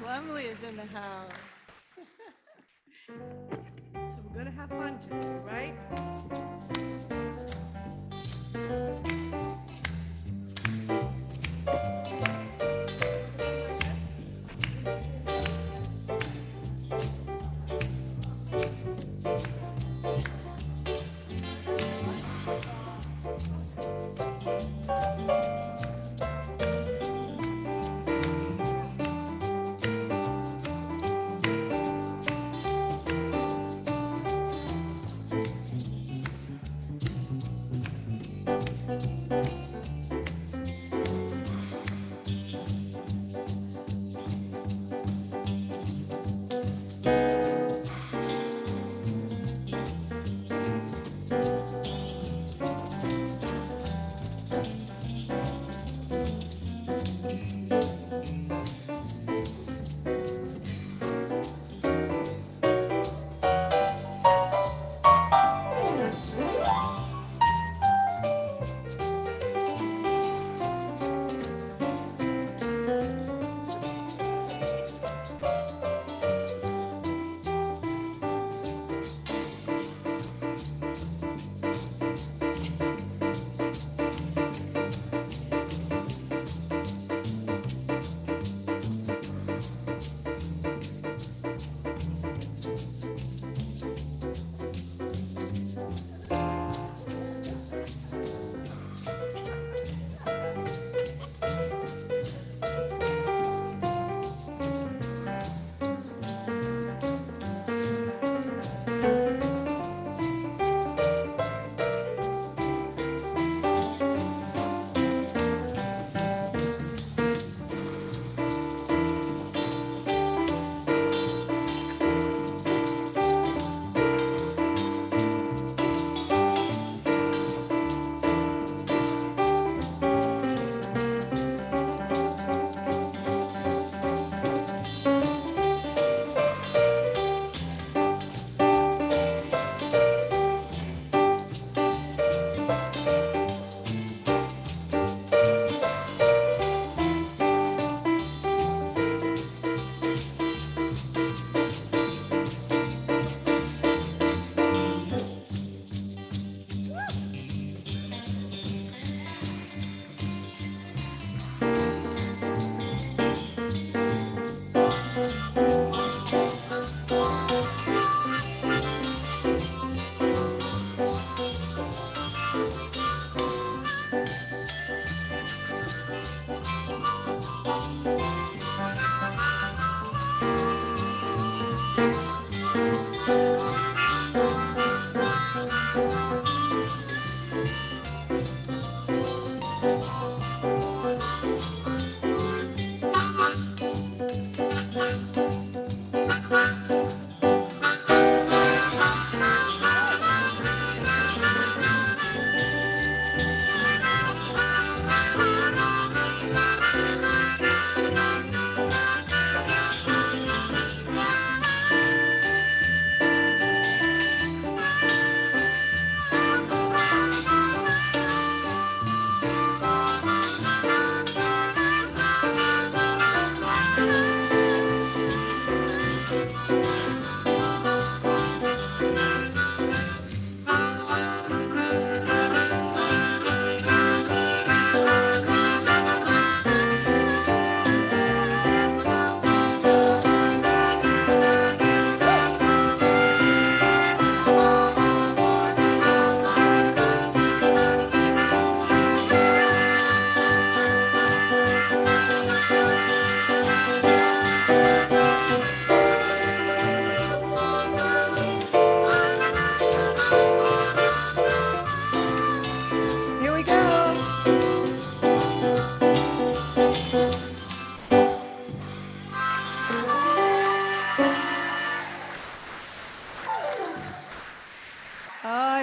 Plumley is in the house. So we're going to have fun today, right?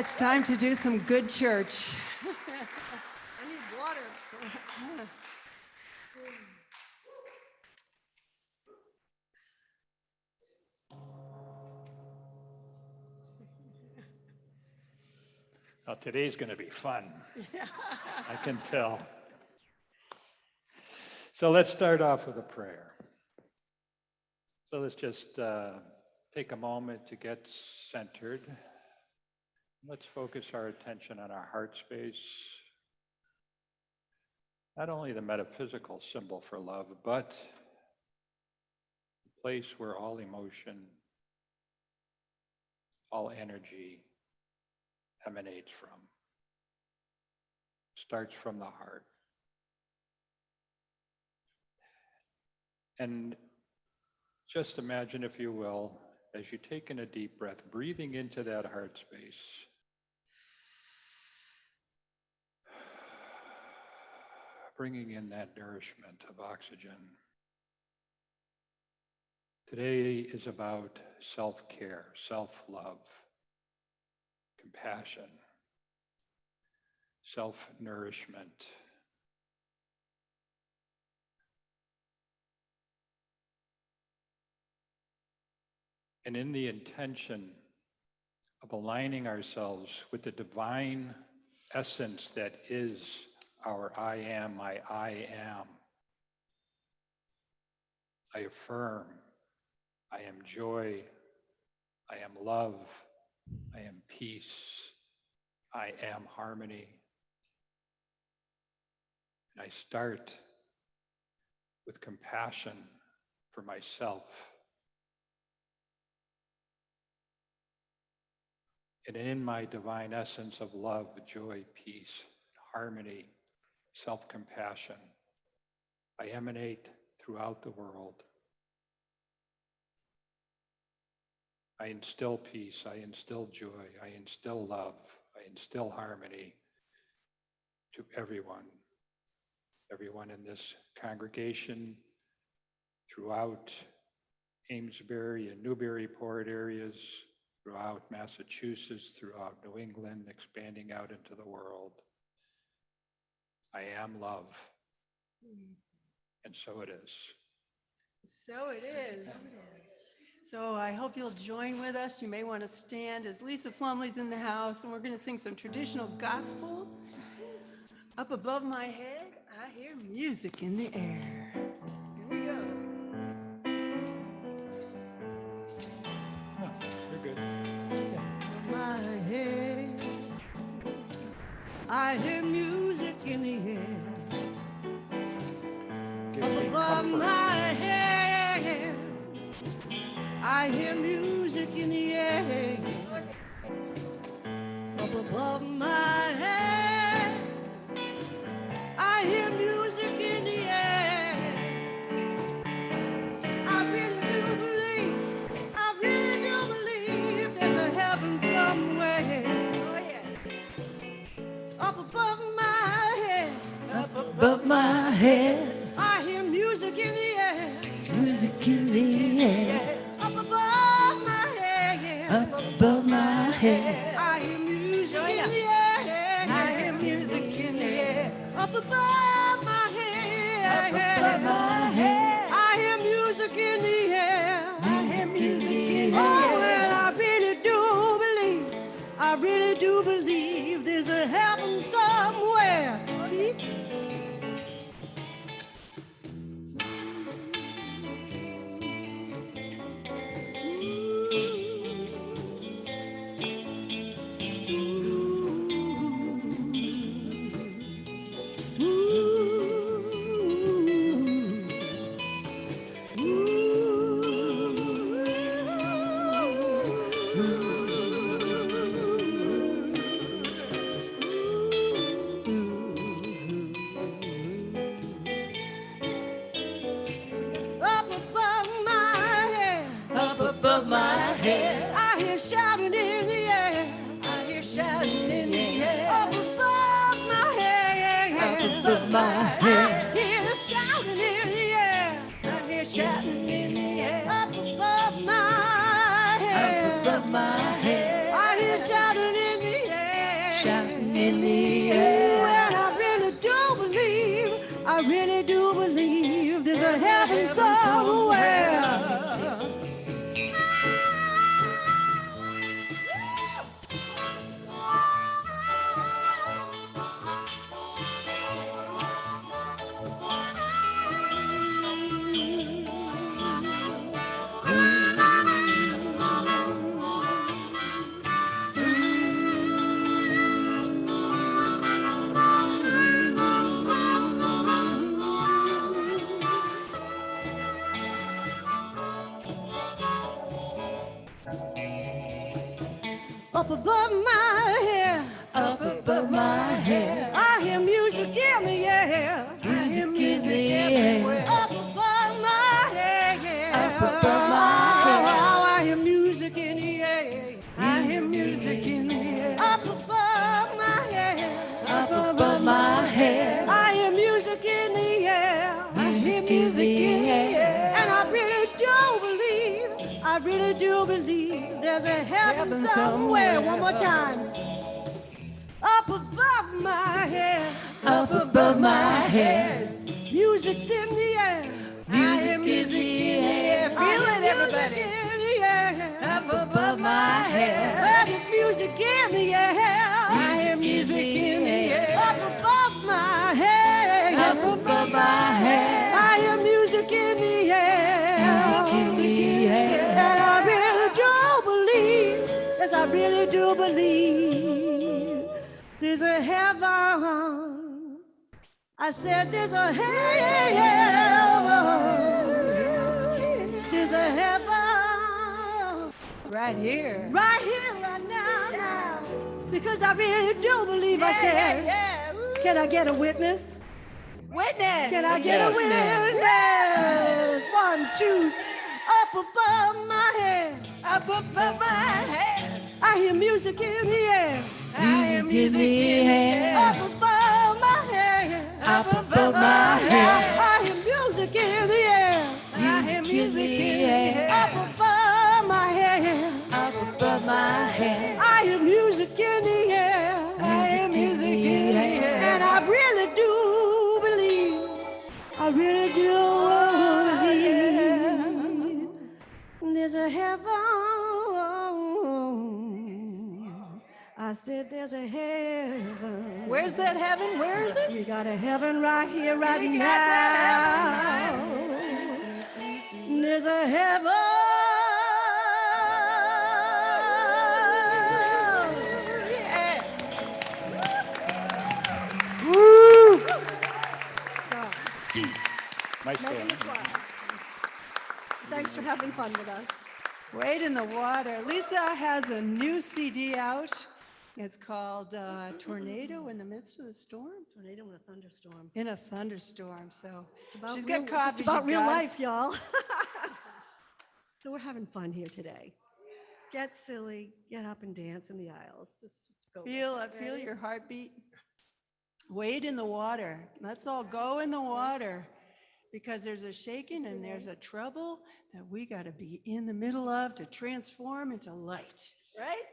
It's time to do some good church. I need water. Now, today's going to be fun. I can tell. So let's start off with a prayer. So let's just take a moment to get centered. Let's focus our attention on our heart space. Not only the metaphysical symbol for love, but the place where all emotion, all energy emanates from. Starts from the heart. And just imagine, if you will, as you take in a deep breath, breathing into that heart space, bringing in that nourishment of oxygen. Today is about self-care, self-love, compassion, self-nourishment. And in the intention of aligning ourselves with the divine essence that is our I am, my I am, I affirm, I am joy, I am love, I am peace, I am harmony. And I start with compassion for myself. And in my divine essence of love, joy, peace, harmony, self-compassion, I emanate throughout the world. I instill peace, I instill joy, I instill love, I instill harmony to everyone in this congregation, throughout Amesbury and Newburyport areas, throughout Massachusetts, throughout New England, expanding out into the world. I am love. And so it is. So it is. So I hope you'll join with us. You may want to stand as Lisa Plumley's in the house, and we're going to sing some traditional gospel. Up above my head, I hear music in the air. Here we go. Oh, you're good. My head, I hear music in the air. Give Up me above comfort. my head, I hear music in the air. Up above my head, I hear music in the air. I really do believe there's a heaven somewhere. Oh yeah. Up above my head, up above my head, I hear music in the air. Music in the air. Up above my head, up above my head, I hear music in the air. I hear music in the air. Up above my head, up above my head, I hear music in the air. I hear music in the air. Oh, and I really do believe there's a heaven somewhere. Above my head, I hear shouting in the air. I hear shouting in the air. Up above my head, up above my head, I hear shouting in the air. I hear shouting in the air. Up above my head, up above my head, I hear shouting in the air. Shouting in the air. And I really do believe there's a heaven somewhere. I up above my head, up above my head. I hear music in the air, Music in the air. up above my head, Up above my head. Oh, I hear music in the air, I hear music in the air. up above my head, Up above my head. I hear music in the air, Music in the air. and I really do believe there's a heaven somewhere. One more time. Up above my head, Up above my head. music's in the air. Music is in the air. Feel it, everybody. Music in the air. Up above my head. Well, there's music in the air. I hear music in the air. Up above my head. Up above my head. I hear music in the air. Music in the air. And I really do believe, yes, I really do believe there's a heaven. I said there's a heaven. There's a heaven. Right here. Right here, right now. Because I really do believe, I said. Can I get a witness? Witness. Can I get a witness? 1, 2, up above my head. Up above my head. I hear music in the air. I hear music in the air. Up above my head. Up above my head. I hear music in the air. I hear music in the air. Up above my head. Up above my head. I hear music in the air. I hear music in the air. And I really do believe, I really do believe there's a heaven. I said there's a heaven. Where's that heaven? Where is it? You got a heaven right here, right We now. got that There's a heaven. Yeah. Woo! Maestro. Thanks for having fun with us. Wade in the Water. Lisa has a new CD out. It's called Tornado in the Midst of the Storm. Tornado in a thunderstorm. In a thunderstorm. So About she's real, got copies. just about you real got. life, y'all. So we're having fun here today. Get silly, get up and dance in the aisles. Just go. Feel Ready? your heartbeat. Wade in the water. Let's all go in the water. Because there's a shaking and there's a trouble that we got to be in the middle of to transform into light. Right?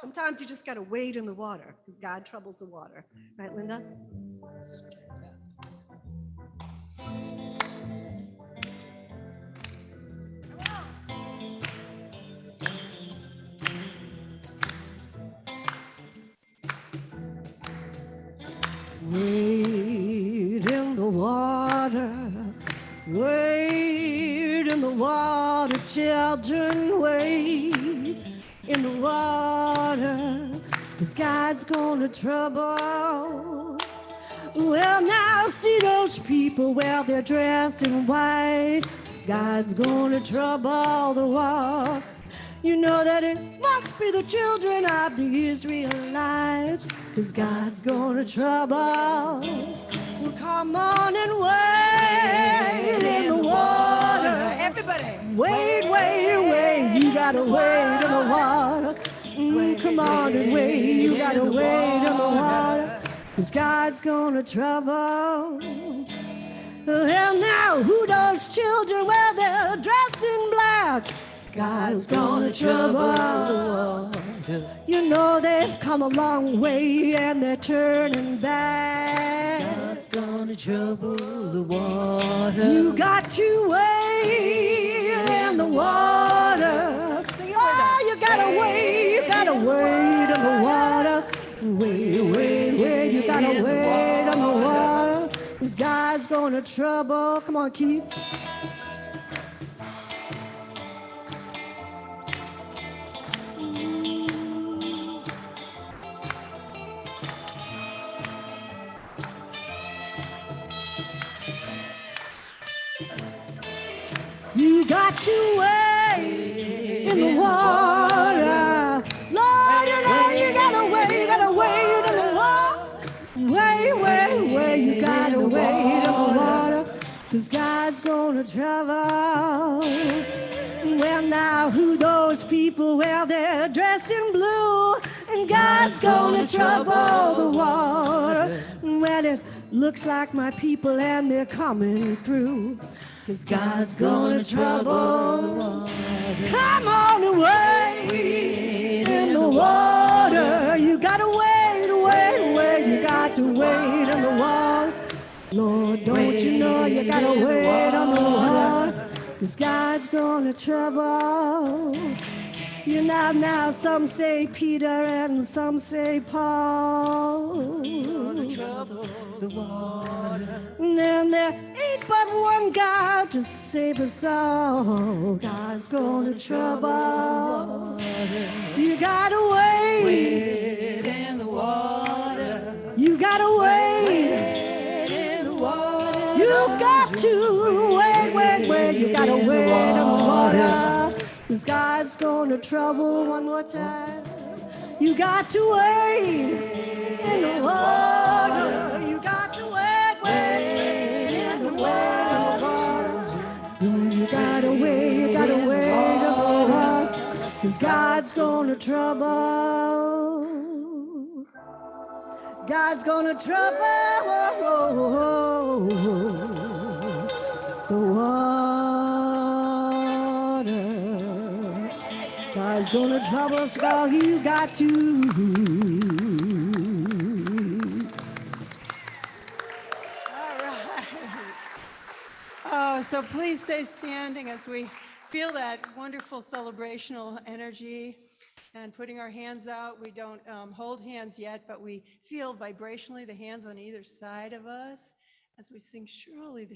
Sometimes you just got to wade in the water because God troubles the water. Right, Linda? Wade in the water, wade in the water, children, wade in the water, 'cause God's gonna trouble. Well, now see those people, well, they're dressed in white. God's gonna trouble the water. You know that it must be the children of the Israelites, 'cause God's gonna trouble. Well, come on and wade in the water. Everybody. Wade, wade, wade. You gotta wade in the water. Come on and wade. You gotta wade in the water, 'cause God's gonna trouble. And now, who those children? Well, they're dressed in black. God's gonna trouble the water. You know they've come a long way and they're turning back. God's gonna trouble the water. You got to wade in the water. Oh, you gotta wade in the water. Wade, wade, wade. You gotta wade in the water. 'Cause God's gonna trouble. Come on, Keith. You got to wade in the water. gonna trouble. Well, now who those people? Well, they're dressed in blue, and God's gonna trouble the water. Well, it looks like my people, and they're coming through, 'cause God's gonna trouble the water. Come on away in the water. You gotta wait, wait, wait. You got to wait in the water. Lord, don't you know you gotta wait on the water, 'cause God's gonna trouble. You know, now some say Peter and some say Paul. Trouble the water. And there ain't but one God to save us all. God's gonna trouble. You gotta wait in the water. You gotta wait in the water. You got to wait. You gotta wait in the water. 'Cause God's gonna trouble one more time. You got to wait in the water. You got to wait in the water. You gotta wait in the water. 'Cause God's gonna trouble. God's gonna trouble the water. God's gonna trouble us all. You got to. All right. Oh, so please stay standing as we feel that wonderful celebrational energy and putting our hands out. We don't hold hands yet, but we feel vibrationally the hands on either side of us as we sing, surely the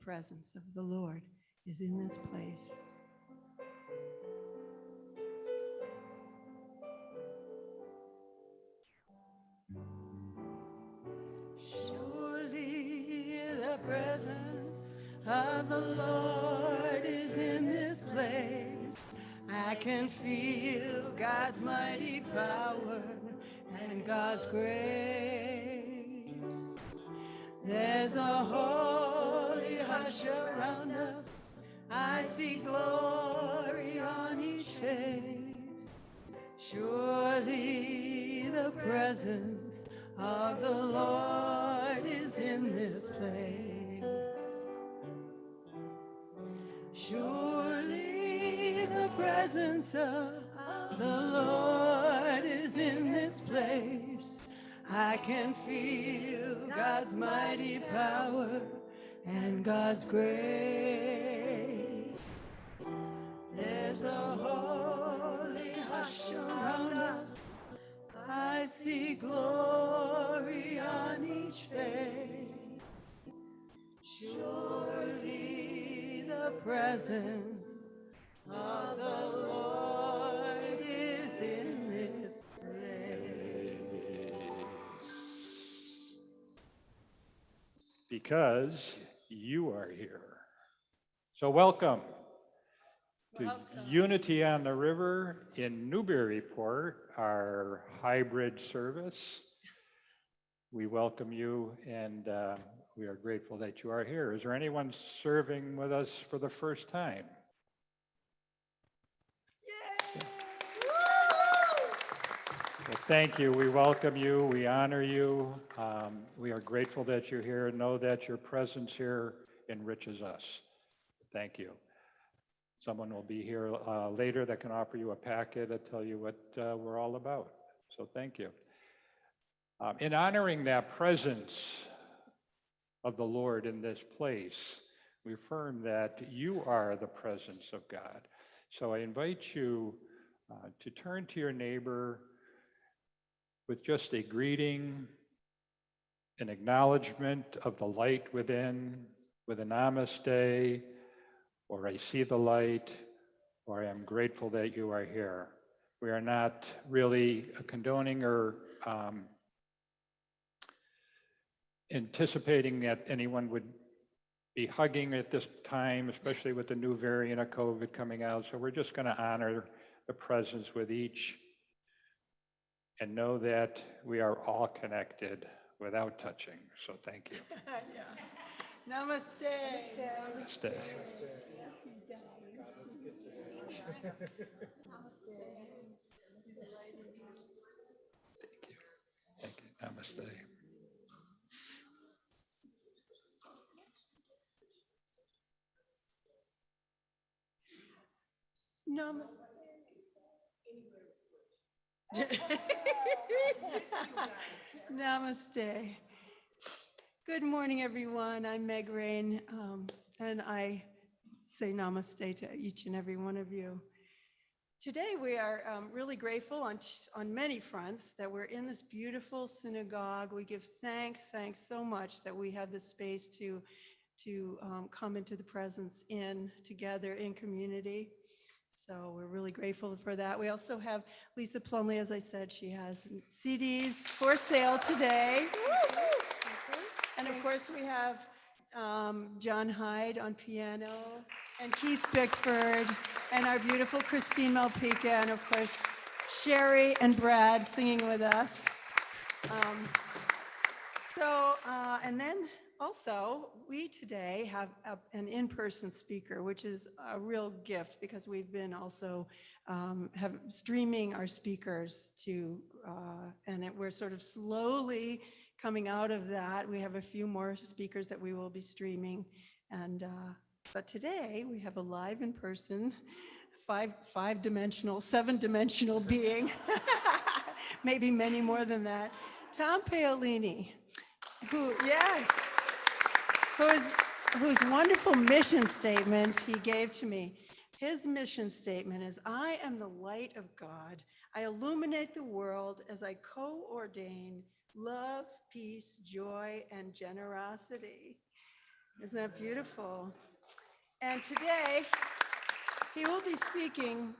presence of the Lord is in this place. Surely the presence of the Lord is in this place. I can feel God's mighty power and God's grace. There's a holy hush around us. I see glory on each face. Surely the presence of the Lord is in this place. Surely the presence of the Lord is in this place. I can feel God's mighty power and God's grace. There's a holy hush around us. I see glory on each face. Surely the presence of the Lord is in this place. Because you are here. So welcome to Unity on the River in Newburyport, our hybrid service. We welcome you, and we are grateful that you are here. Is there anyone serving with us for the first time? Well, thank you. We welcome you. We honor you. We are grateful that you're here and know that your presence here enriches us. Thank you. Someone will be here later that can offer you a packet to tell you what we're all about. So thank you. In honoring that presence of the Lord in this place, we affirm that you are the presence of God. So I invite you to turn to your neighbor with just a greeting, an acknowledgement of the light within, with a namaste, or I see the light, or I am grateful that you are here. We are not really condoning or anticipating that anyone would be hugging at this time, especially with the new variant of COVID coming out. So we're just going to honor the presence with each and know that we are all connected without touching. So thank you. Yeah. Namaste. Stay. Thank you. Namaste. Namaste. Good morning, everyone. I'm Meg Rain, and I say namaste to each and every one of you. Today, we are really grateful on many fronts that we're in this beautiful synagogue. We give thanks so much that we have this space to come into the presence together in community. So we're really grateful for that. We also have Lisa Plumley, as I said, she has CDs for sale today. And of course, we have John Hyde on piano, and Keith Bickford, and our beautiful Christine Malpica, and of course, Sherry and Brad singing with us. And then also, we today have an in-person speaker, which is a real gift because we've been also streaming our speakers we're sort of slowly coming out of that. We have a few more speakers that we will be streaming, but today we have a live in-person, seven-dimensional being, maybe many more than that, Tom Paolini, whose wonderful mission statement he gave to me. His mission statement is, I am the light of God. I illuminate the world as I co-ordain love, peace, joy, and generosity. Isn't that beautiful? And today, he will be speaking.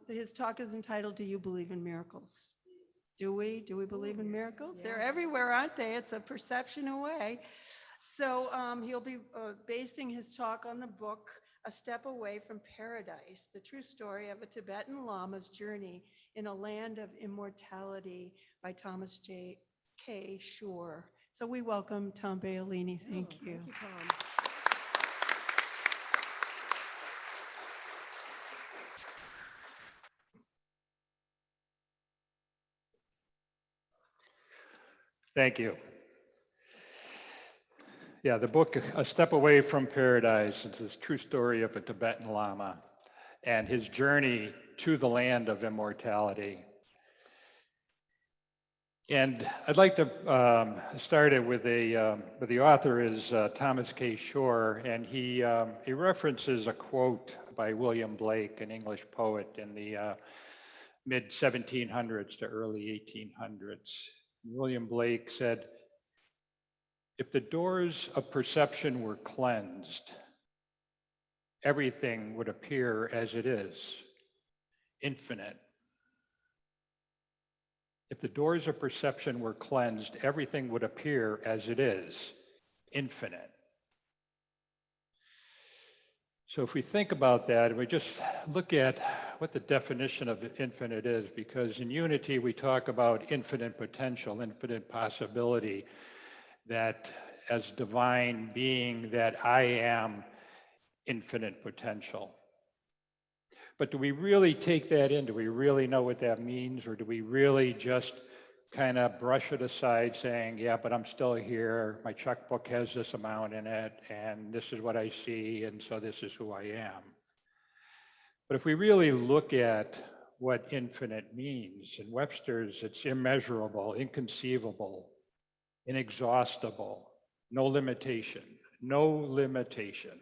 His talk is entitled, Do You Believe in Miracles? Do we believe in miracles? Yes. They're everywhere, aren't they? It's a perception away. So he'll be basing his talk on the book, A Step Away from Paradise, the true story of a Tibetan Lama's journey in a land of immortality by Thomas K. Shore. So we welcome Tom Paolini. Thank you. Thank you, Tom. Thank you. Yeah, the book, A Step Away from Paradise, is this true story of a Tibetan Lama and his journey to the land of immortality. And I'd like to start it with the author is Thomas K. Shore, and he references a quote by William Blake, an English poet in the mid-1700s to early 1800s. William Blake said, if the doors of perception were cleansed, everything would appear as it is, infinite. If the doors of perception were cleansed, everything would appear as it is, infinite. So if we think about that, and we just look at what the definition of infinite is, because in unity we talk about infinite potential, infinite possibility, that as divine being, that I am infinite potential. But do we really take that in? Do we really know what that means? Or do we really just kind of brush it aside saying, yeah, but I'm still here. My checkbook has this amount in it, and this is what I see, and so this is who I am. But if we really look at what infinite means, in Webster's, it's immeasurable, inconceivable, inexhaustible, no limitation, no limitation.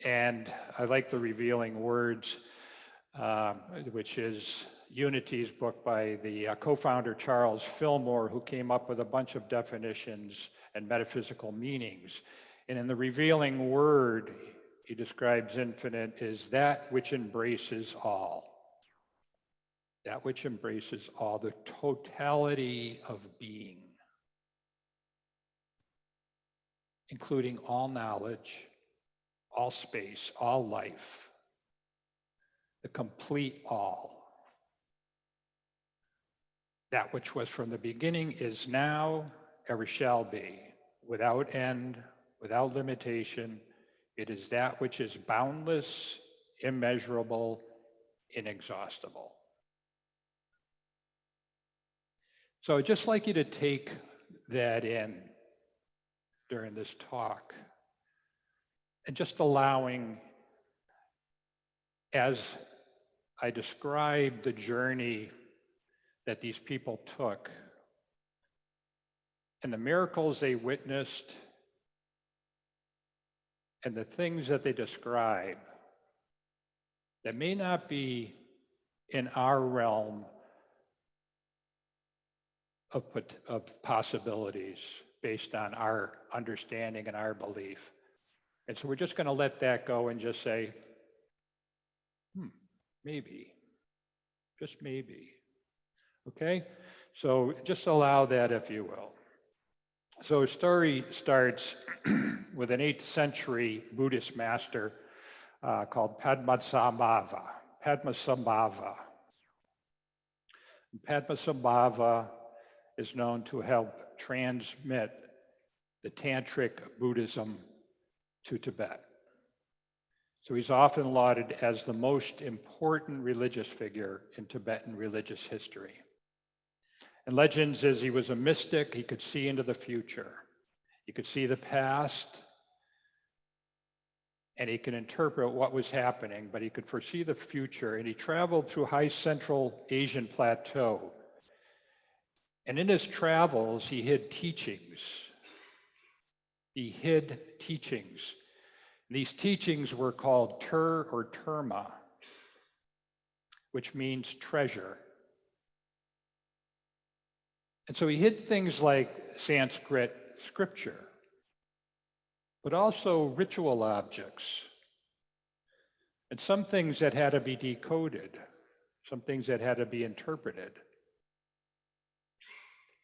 And I like the Revealing Words, which is Unity's book by the co-founder Charles Fillmore, who came up with a bunch of definitions and metaphysical meanings. And in the Revealing Word, he describes infinite as that which embraces all. That which embraces all, the totality of being, including all knowledge, all space, all life, the complete all. That which was from the beginning is now ever shall be, without end, without limitation. It is that which is boundless, immeasurable, inexhaustible. So I'd just like you to take that in during this talk, and just allowing, as I describe the journey that these people took and the miracles they witnessed and the things that they describe that may not be in our realm of possibilities based on our understanding and our belief. And so we're just going to let that go and just say, maybe, just maybe. Okay? So just allow that, if you will. So a story starts with an 8th century Buddhist master called Padmasambhava. Padmasambhava is known to help transmit the Tantric Buddhism to Tibet. So he's often lauded as the most important religious figure in Tibetan religious history. And legend says he was a mystic. He could see into the future. He could see the past, and he could interpret what was happening, but he could foresee the future. And he traveled through high Central Asian plateau. And in his travels, he hid teachings. He hid teachings. These teachings were called or terma, which means treasure. And so he hid things like Sanskrit scripture, but also ritual objects, and some things that had to be decoded, some things that had to be interpreted.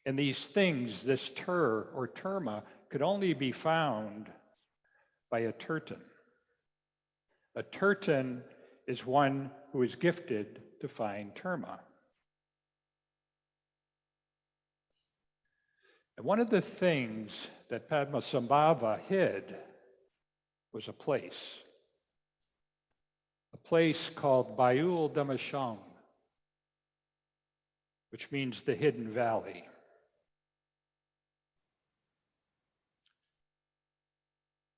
And these things, this or terma, could only be found by a terton. A terton is one who is gifted to find terma. And one of the things that Padmasambhava hid was a place called Bayul Damashang, which means the hidden valley.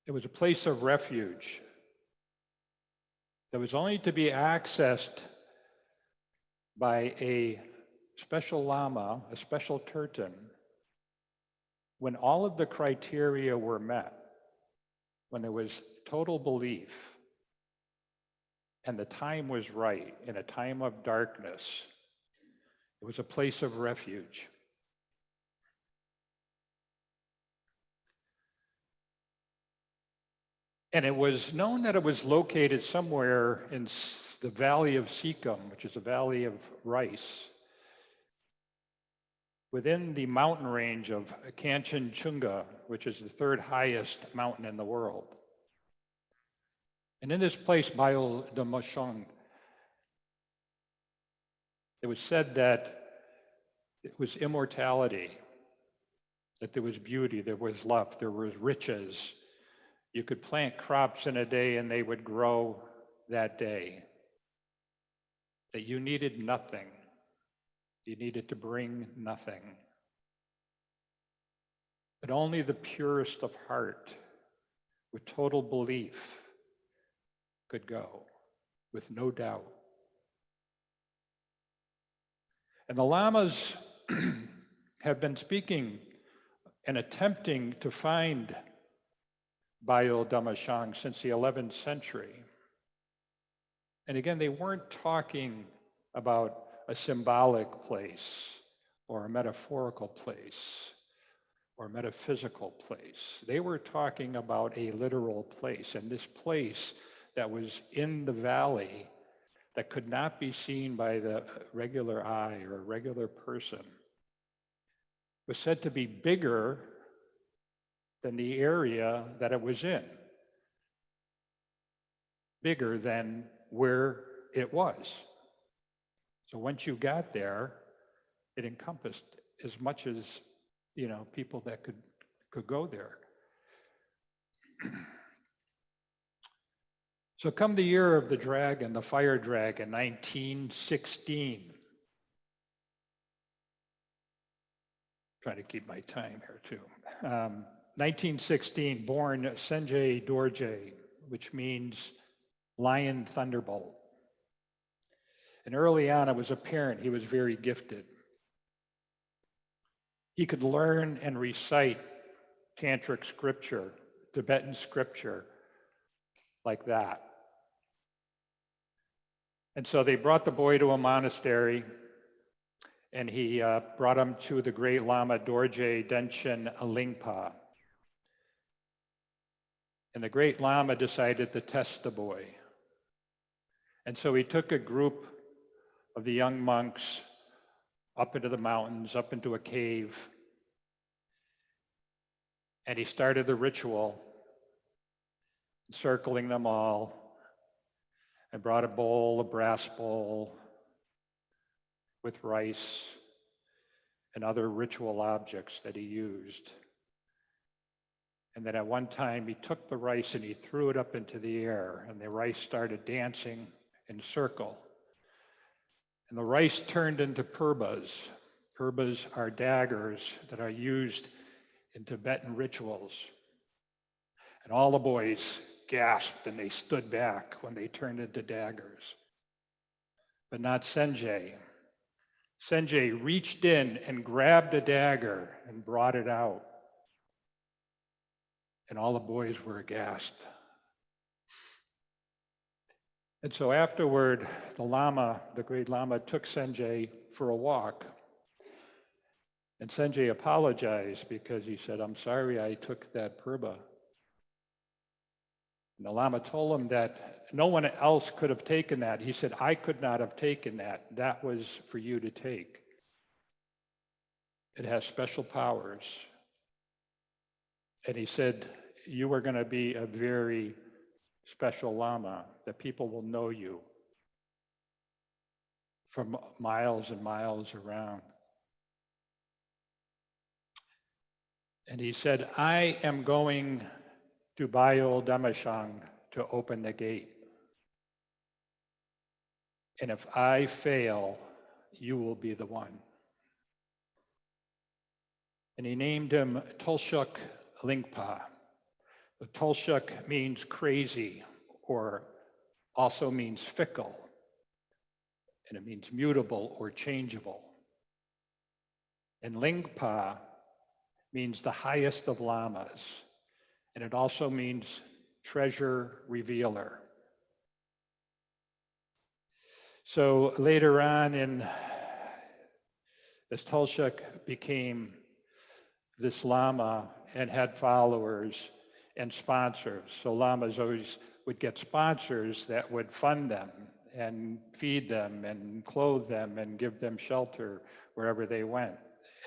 It was a place of refuge that was only to be accessed by a special llama, a special terton, when all of the criteria were met, when there was total belief and the time was right, in a time of darkness. It was a place of refuge. And it was known that it was located somewhere in the valley of Sikkim, which is a valley of rice, within the mountain range of Kanchenjunga, which is the 3rd highest mountain in the world. And in this place, Bayul Damashang, it was said that it was immortality, that there was beauty, there was love, there was riches. You could plant crops in a day and they would grow that day. That you needed nothing. You needed to bring nothing. But only the purest of heart, with total belief, could go, with no doubt. And the lamas have been speaking and attempting to find Bayul Damashang since the 11th century. And again, they weren't talking about a symbolic place or a metaphorical place or metaphysical place. They were talking about a literal place, and this place that was in the valley that could not be seen by the regular eye or a regular person was said to be bigger than the area that it was in, bigger than where it was. So once you got there, it encompassed as much as people that could go there. So come the year of the dragon, the fire dragon, 1916. Trying to keep my time here too. 1916, born Sanjay Dorje, which means lion thunderbolt. And early on, it was apparent he was very gifted. He could learn and recite tantric scripture, Tibetan scripture, like that. And so they brought the boy to a monastery, and he brought him to the great Lama Dorje Denchen Alingpa. And the great Lama decided to test the boy. And so he took a group of the young monks up into the mountains, up into a cave, and he started the ritual, circling them all, and brought a brass bowl with rice and other ritual objects that he used. And then at one time he took the rice and he threw it up into the air, and the rice started dancing in a circle. And the rice turned into purbas. Purbas are daggers that are used in Tibetan rituals. And all the boys gasped and they stood back when they turned into daggers. But not Sanjay. Sanjay reached in and grabbed a dagger and brought it out. And all the boys were aghast. And so afterward, the great Lama, took Sanjay for a walk. And Sanjay apologized because he said, "I'm sorry I took that purba." And the Lama told him that no one else could have taken that. He said, "I could not have taken that. That was for you to take. It has special powers." And he said, "You are going to be a very special Lama, that people will know you from miles and miles around." And he said, "I am going to Bayo Damashang to open the gate. And if I fail, you will be the one." And he named him Tolshuk Lingpa. The Tolshuk means crazy, or also means fickle, and it means mutable or changeable. And Lingpa means the highest of lamas, and it also means treasure revealer. So later on, as Tolshuk became this Lama and had followers and sponsors. So lamas always would get sponsors that would fund them and feed them and clothe them and give them shelter wherever they went.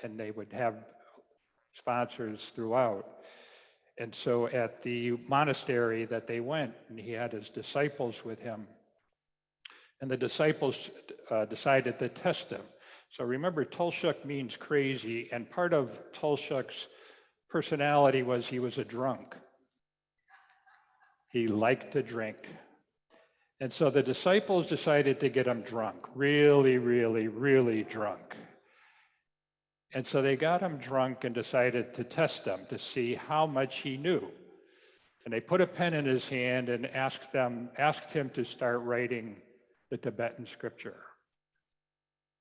And they would have sponsors throughout. And so at the monastery that they went, and he had his disciples with him, and the disciples decided to test him. So remember, Tolshuk means crazy, and part of Tolshuk's personality was he was a drunk. He liked to drink. And so the disciples decided to get him drunk, really, really, really drunk. And so they got him drunk and decided to test him to see how much he knew. And they put a pen in his hand and asked him to start writing the Tibetan scripture.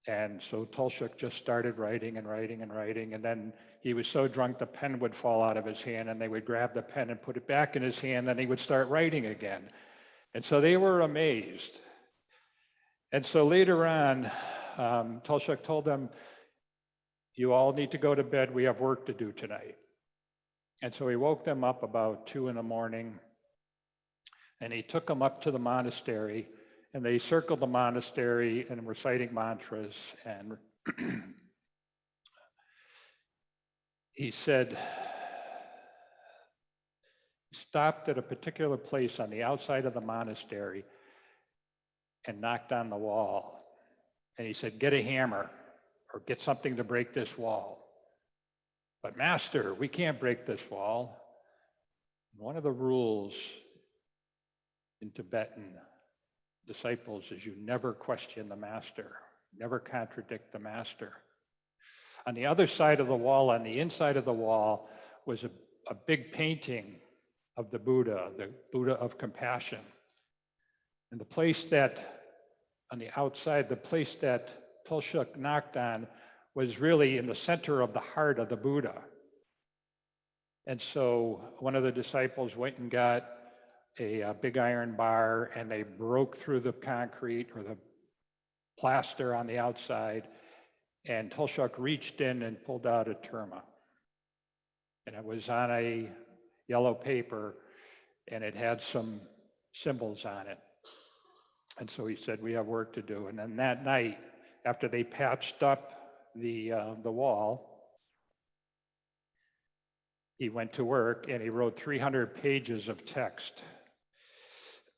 And so Tolshuk just started writing and writing and writing, and then he was so drunk the pen would fall out of his hand, and they would grab the pen and put it back in his hand, and he would start writing again. And so they were amazed. And so later on, Tolshuk told them, "You all need to go to bed. We have work to do tonight." And so he woke them up about 2 a.m, and he took them up to the monastery, and they circled the monastery and were reciting mantras. And he said, stopped at a particular place on the outside of the monastery and knocked on the wall. And he said, "Get a hammer or get something to break this wall." But Master, we can't break this wall. One of the rules in Tibetan disciples is you never question the Master, never contradict the Master. On the other side of the wall, on the inside of the wall, was a big painting of the Buddha of compassion. And the place that, on the outside, the place that Tulshuk knocked on was really in the center of the heart of the Buddha. And so one of the disciples went and got a big iron bar, and they broke through the concrete or the plaster on the outside, and Tulshuk reached in and pulled out a terma. And it was on a yellow paper, and it had some symbols on it. And so he said, we have work to do. And then that night, after they patched up the wall, he went to work and he wrote 300 pages of text.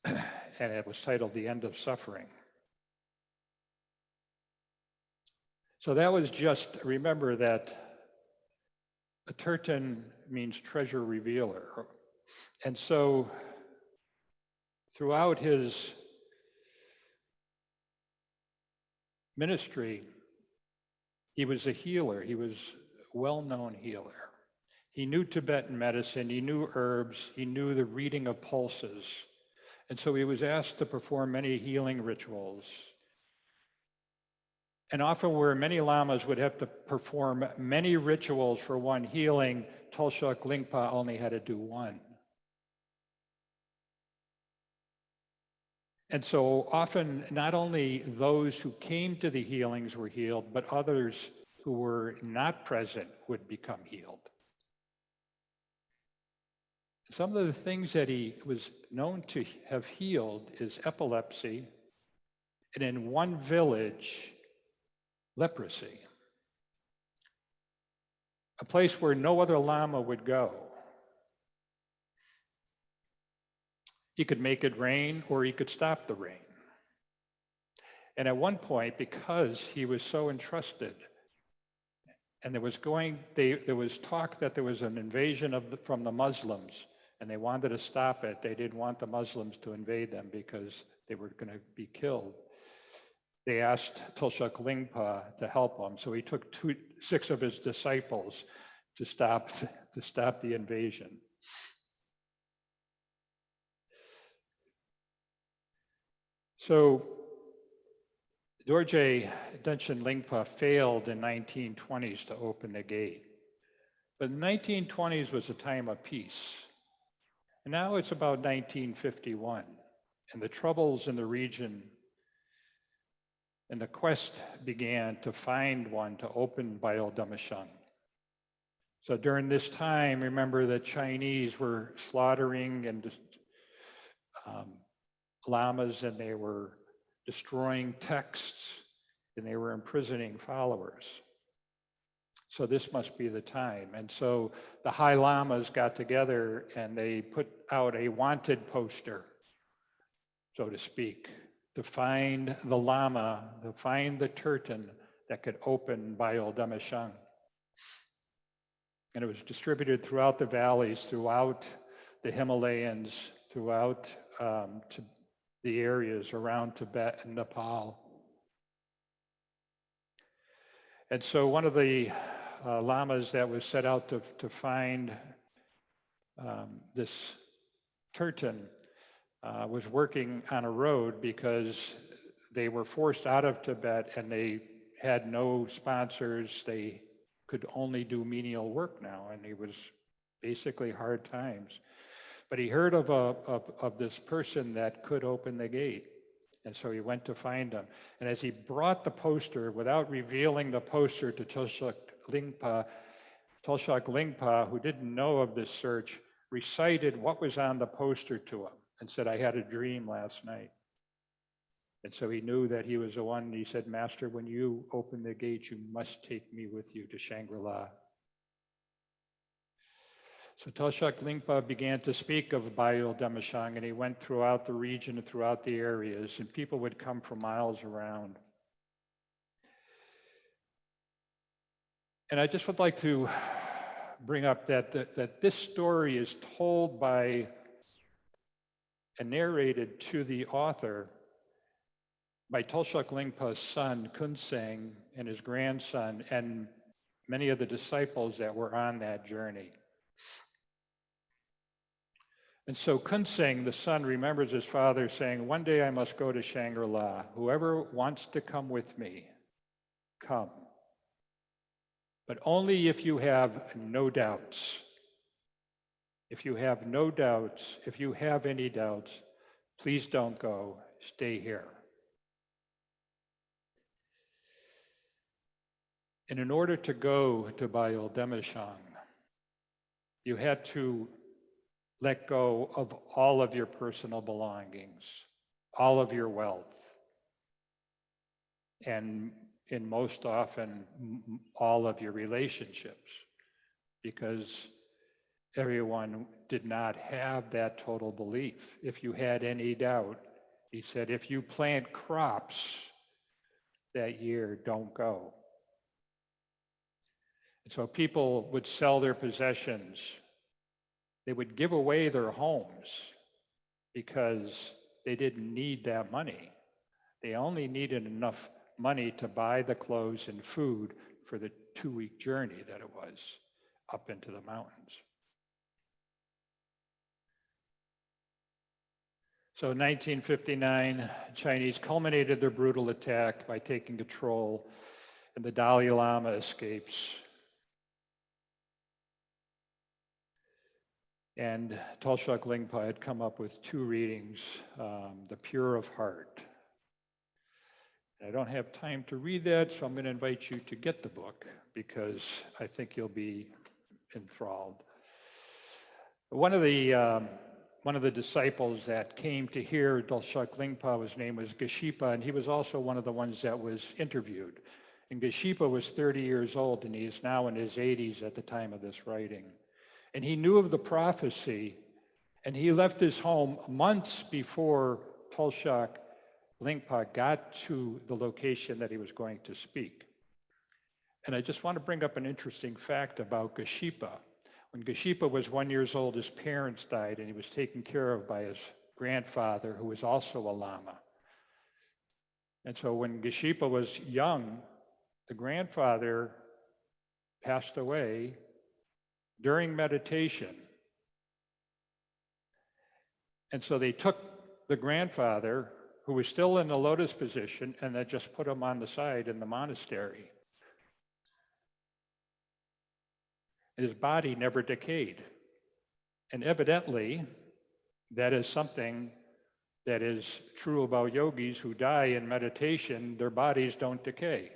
And it was titled The End of Suffering. So that was just, remember that a terton means treasure revealer. And so throughout his ministry, he was a healer. He was a well-known healer. He knew Tibetan medicine, he knew herbs, he knew the reading of pulses. And so he was asked to perform many healing rituals. And often where many lamas would have to perform many rituals for one healing, Tulshuk Lingpa only had to do one. And so often, not only those who came to the healings were healed, but others who were not present would become healed. Some of the things that he was known to have healed is epilepsy, and in one village, leprosy. A place where no other lama would go. He could make it rain or he could stop the rain. And at one point, because he was so entrusted, and there was talk that there was an invasion from the Muslims, and they wanted to stop it. They didn't want the Muslims to invade them because they were going to be killed. They asked Tulshuk Lingpa to help them, so he took 6 of his disciples to stop the invasion. So Dorje Denshin Lingpa failed in 1920s to open the gate. But the 1920s was a time of peace. And now it's about 1951, and the troubles in the region, and the quest began to find one to open Bayo Damashang. So during this time, remember the Chinese were slaughtering and lamas, and they were destroying texts, and they were imprisoning followers. So this must be the time. And so the high lamas got together and they put out a wanted poster, so to speak, to find the lama, to find the terton that could open Bayo Damashang. And it was distributed throughout the valleys, throughout the Himalayas, throughout to the areas around Tibet and Nepal. And so one of the lamas that was set out to find this terton was working on a road because they were forced out of Tibet and they had no sponsors. They could only do menial work now, and it was basically hard times. But he heard of this person that could open the gate. And so he went to find him. And as he brought the poster, without revealing the poster to Tulshuk Lingpa, who didn't know of this search, recited what was on the poster to him and said, I had a dream last night. And so he knew that he was the one. He said, Master, when you open the gate, you must take me with you to Shangri-La. So Tulshuk Lingpa began to speak of Bayo Damashang, and he went throughout the region and throughout the areas, and people would come from miles around. And I just would like to bring up that this story is told by and narrated to the author by Tolshok Lingpa's son, Kunseng, and his grandson, and many of the disciples that were on that journey. And so Kunseng, the son, remembers his father saying, "One day I must go to Shangri-La. Whoever wants to come with me, come. But only if you have no doubts. If you have no doubts, if you have any doubts, please don't go, stay here." And in order to go to Bayul Demeshang, you had to let go of all of your personal belongings, all of your wealth, and in most often, all of your relationships, because everyone did not have that total belief. If you had any doubt, he said, if you plant crops that year, don't go. And so people would sell their possessions. They would give away their homes because they didn't need that money. They only needed enough money to buy the clothes and food for the 2-week journey that it was up into the mountains. So in 1959, Chinese culminated their brutal attack by taking control, and the Dalai Lama escapes. And Tolshok Lingpa had come up with 2 readings, The Pure of Heart. I don't have time to read that, so I'm going to invite you to get the book because I think you'll be enthralled. One of the disciples that came to hear Tolshok Lingpa, his name was Geshepa, and he was also one of the ones that was interviewed. And Geshepa was 30 years old, and he is now in his 80s at the time of this writing. And he knew of the prophecy, and he left his home months before Tolshok Lingpa got to the location that he was going to speak. And I just want to bring up an interesting fact about Geshepa. When Geshepa was 1 year old, his parents died, and he was taken care of by his grandfather, who was also a lama. And so when Geshepa was young, the grandfather passed away during meditation. And so they took the grandfather, who was still in the lotus position, and they just put him on the side in the monastery. His body never decayed. And evidently, that is something that is true about yogis who die in meditation. Their bodies don't decay.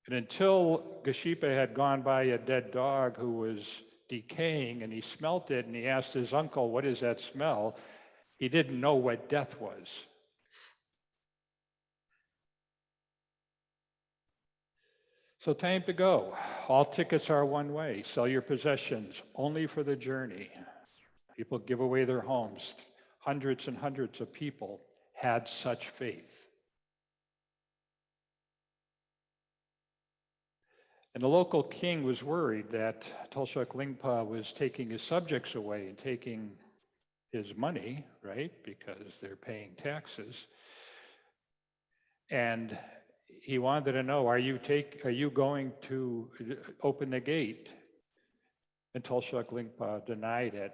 And until Geshepa had gone by a dead dog who was decaying, and he smelt it, and he asked his uncle, "What is that smell?" He didn't know what death was. So time to go. All tickets are one way. Sell your possessions only for the journey. People give away their homes. Hundreds and hundreds of people had such faith. And the local king was worried that Tolshok Lingpa was taking his subjects away and taking his money, right? Because they're paying taxes. And he wanted to know, are you going to open the gate? And Tolshok Lingpa denied it.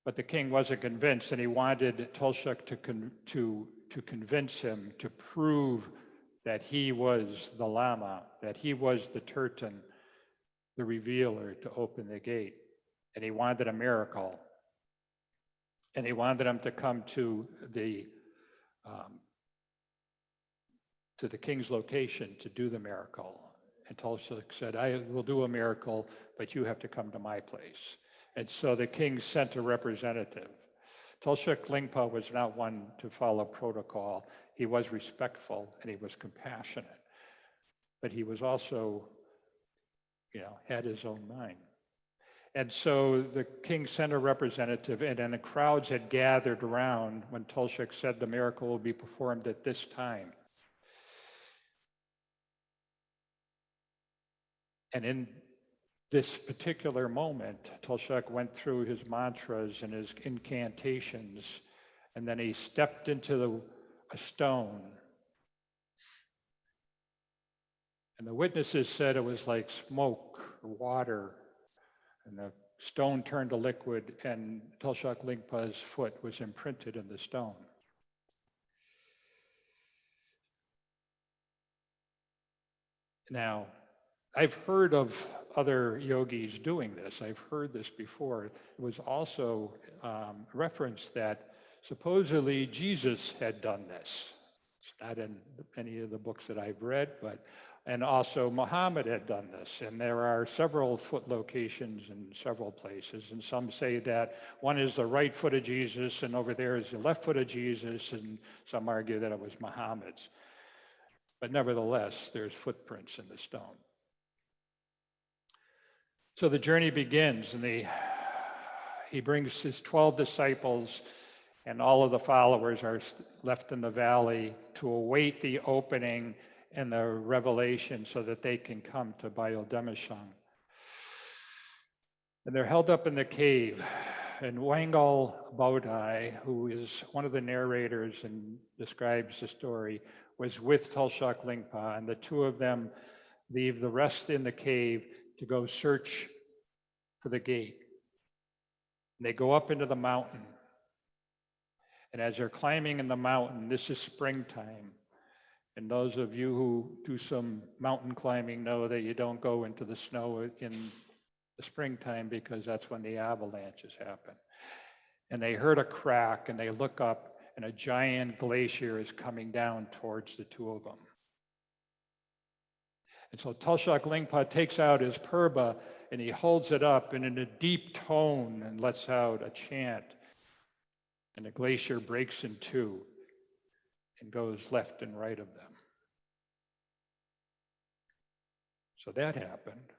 But the king wasn't convinced, and he wanted Tolshok to convince him, to prove that he was the Lama, that he was the Turtan, the revealer, to open the gate. And he wanted a miracle. And he wanted him to come to the king's location to do the miracle. And Tolshok said, "I will do a miracle, but you have to come to my place." And so the king sent a representative. Tolshok Lingpa was not one to follow protocol. He was respectful and he was compassionate, but he was also, had his own mind. And so the king sent a representative, and then the crowds had gathered around when Tolshok said the miracle will be performed at this time. And in this particular moment, Tolshek went through his mantras and his incantations, and then he stepped into a stone. And the witnesses said it was like smoke or water, and the stone turned to liquid, and Tolshek Lingpa's foot was imprinted in the stone. Now, I've heard of other yogis doing this. I've heard this before. It was also referenced that supposedly Jesus had done this. It's not in any of the books that I've read, and also Muhammad had done this. And there are several foot locations in several places. And some say that one is the right foot of Jesus, and over there is the left foot of Jesus, and some argue that it was Muhammad's. But nevertheless, there's footprints in the stone. So the journey begins, and he brings his 12 disciples, and all of the followers are left in the valley to await the opening and the revelation so that they can come to Bayodemishang. And they're held up in the cave, and Wangal Bodai, who is one of the narrators and describes the story, was with Tolshek Lingpa, and the two of them leave the rest in the cave to go search for the gate. And they go up into the mountain. And as they're climbing in the mountain, this is springtime. And those of you who do some mountain climbing know that you don't go into the snow in the springtime because that's when the avalanches happen. And they heard a crack, and they look up, and a giant glacier is coming down towards the two of them. And so Tolshek Lingpa takes out his purba, and he holds it up, and in a deep tone and lets out a chant. And the glacier breaks in two and goes left and right of them. So that happened.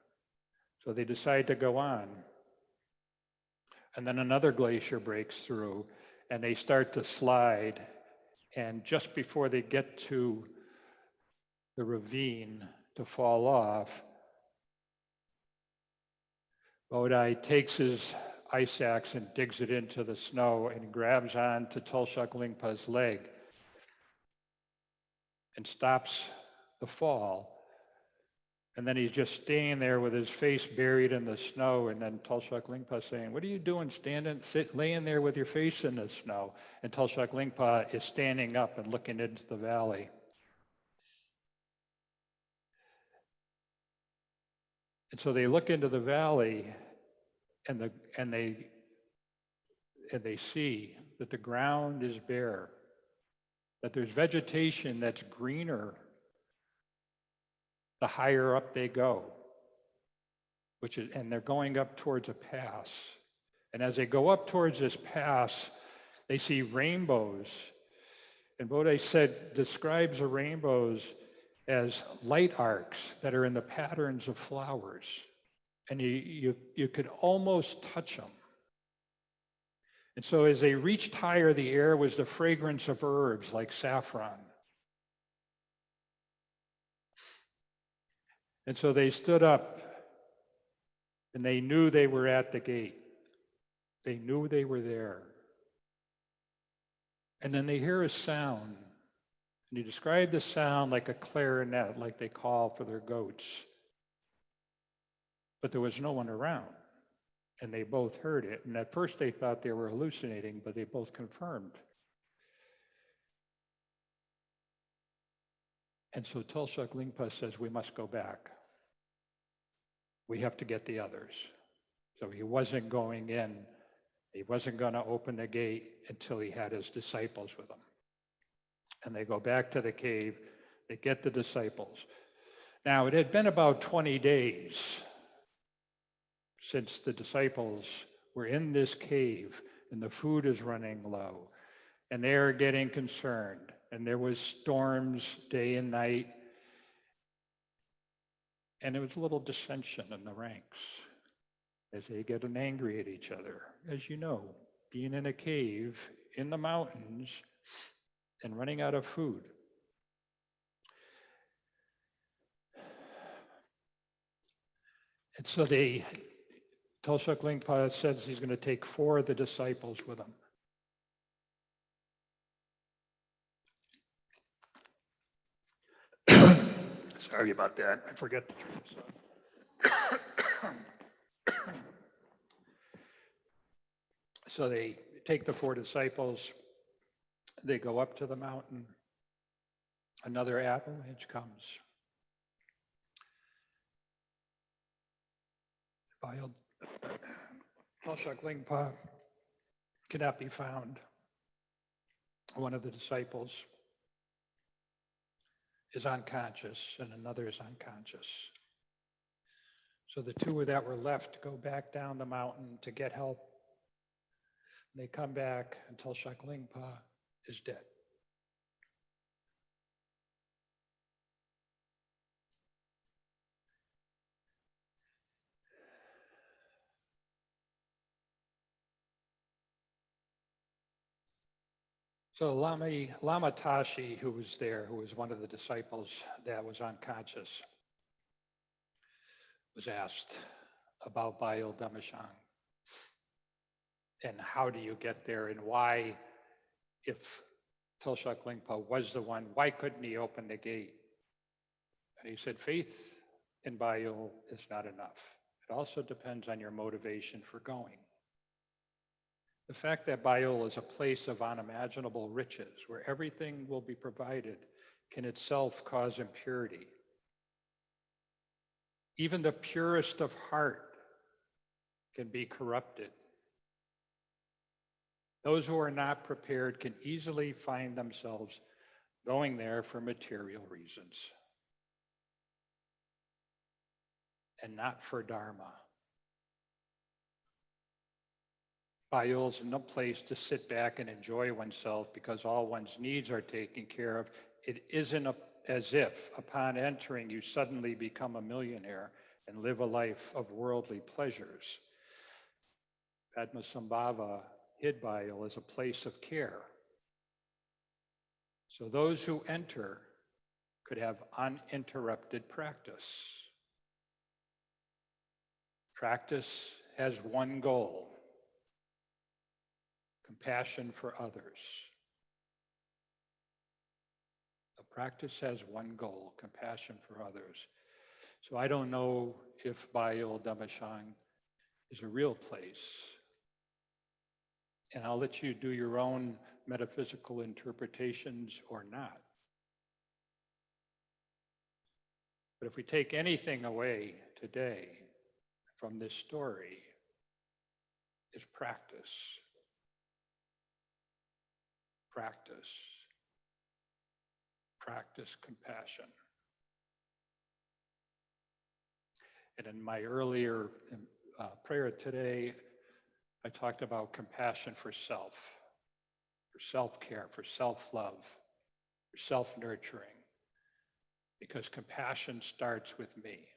So they decide to go on. And then another glacier breaks through, and they start to slide. And just before they get to the ravine to fall off, Bodai takes his ice axe and digs it into the snow and grabs on to Tolshek Lingpa's leg and stops the fall. And then he's just staying there with his face buried in the snow. And then Tolshek Lingpa saying, "What are you doing laying there with your face in the snow?" And Tolshek Lingpa is standing up and looking into the valley. And so they look into the valley, and they see that the ground is bare, that there's vegetation that's greener the higher up they go, and they're going up towards a pass. And as they go up towards this pass, they see rainbows. And Bodai describes the rainbows as light arcs that are in the patterns of flowers. And you could almost touch them. And so as they reached higher, the air was the fragrance of herbs like saffron. And so they stood up, and they knew they were at the gate. They knew they were there. And then they hear a sound. And he described the sound like a clarinet, like they call for their goats. But there was no one around. And they both heard it. And at first they thought they were hallucinating, but they both confirmed. And so Tolshek Lingpa says, "We must go back. We have to get the others." So he wasn't going in. He wasn't going to open the gate until he had his disciples with him. And they go back to the cave. They get the disciples. Now, it had been about 20 days since the disciples were in this cave, and the food is running low, and they're getting concerned. And there was storms day and night, and there was a little dissension in the ranks as they get angry at each other. As you know, being in a cave in the mountains and running out of food. And so Tolshuk Lingpa says he's going to take 4 of the disciples with him. Sorry about that. I forget to turn this on. So they take the 4 disciples. They go up to the mountain. Another avalanche comes. Tolshuk Lingpa cannot be found. One of the disciples is unconscious and another is unconscious. So the 2 that were left go back down the mountain to get help. They come back and Tolshuk Lingpa is dead. So Lama Tashi, who was there, who was one of the disciples that was unconscious, was asked about Bayul Damashang and how do you get there and why, if Tolshuk Lingpa was the one, why couldn't he open the gate? And he said, faith in Bayul is not enough. It also depends on your motivation for going. The fact that Bayul is a place of unimaginable riches, where everything will be provided, can itself cause impurity. Even the purest of heart can be corrupted. Those who are not prepared can easily find themselves going there for material reasons and not for Dharma. Bayul is no place to sit back and enjoy oneself because all one's needs are taken care of. It isn't as if upon entering you suddenly become a millionaire and live a life of worldly pleasures. Padmasambhava hid Bayul as a place of care. So those who enter could have uninterrupted practice. Practice has one goal: compassion for others. The practice has one goal: compassion for others. So I don't know if Bayul Damashang is a real place. And I'll let you do your own metaphysical interpretations or not. But if we take anything away today from this story, it's practice. Practice. Practice compassion. And in my earlier prayer today, I talked about compassion for self-care, for self-love, for self-nurturing, because compassion starts with me.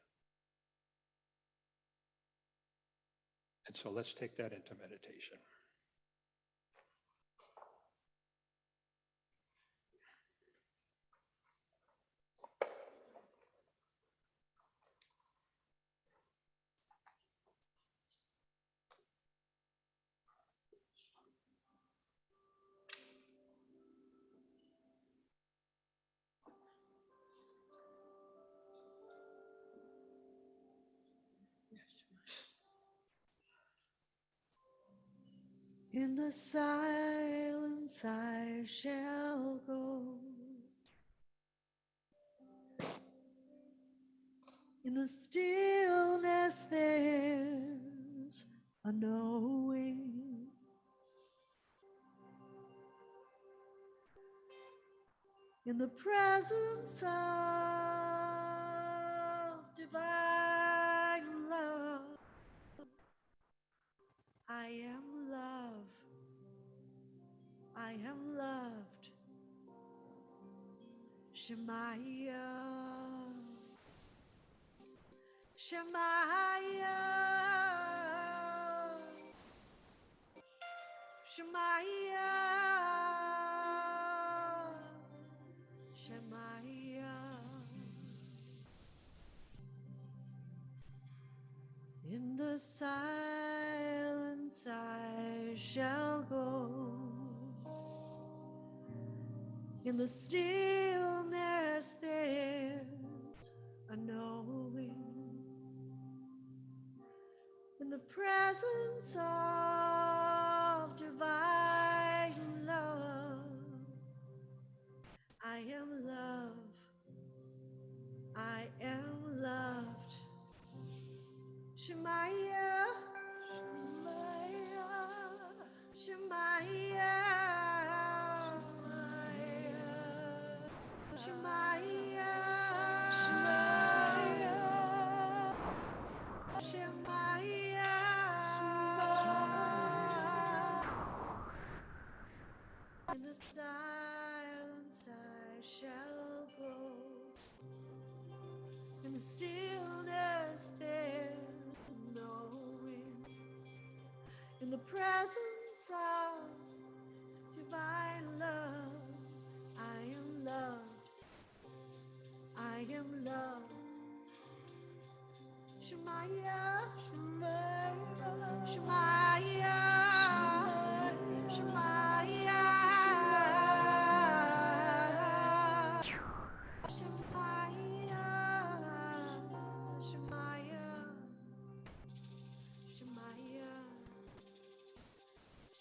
And so let's take that into meditation. In the silence I shall go. In the stillness there's a knowing. In the presence of divine love, I am love. I am loved. Shemaya. Shemaya. Shemaya. Shemaya. the silence I shall go. In the stillness there's a knowing. In the presence of divine love, I am love. I am loved. Shemaya, Shemaya, Shemaya, Shemaya, Shemaya, Shemaya. In the silence I shall go. In the stillness there's no wind. In the presence of divine love, I am loved. I am loved. Shemaya, Shemaya, Shemaya, Shemaya, Shemaya,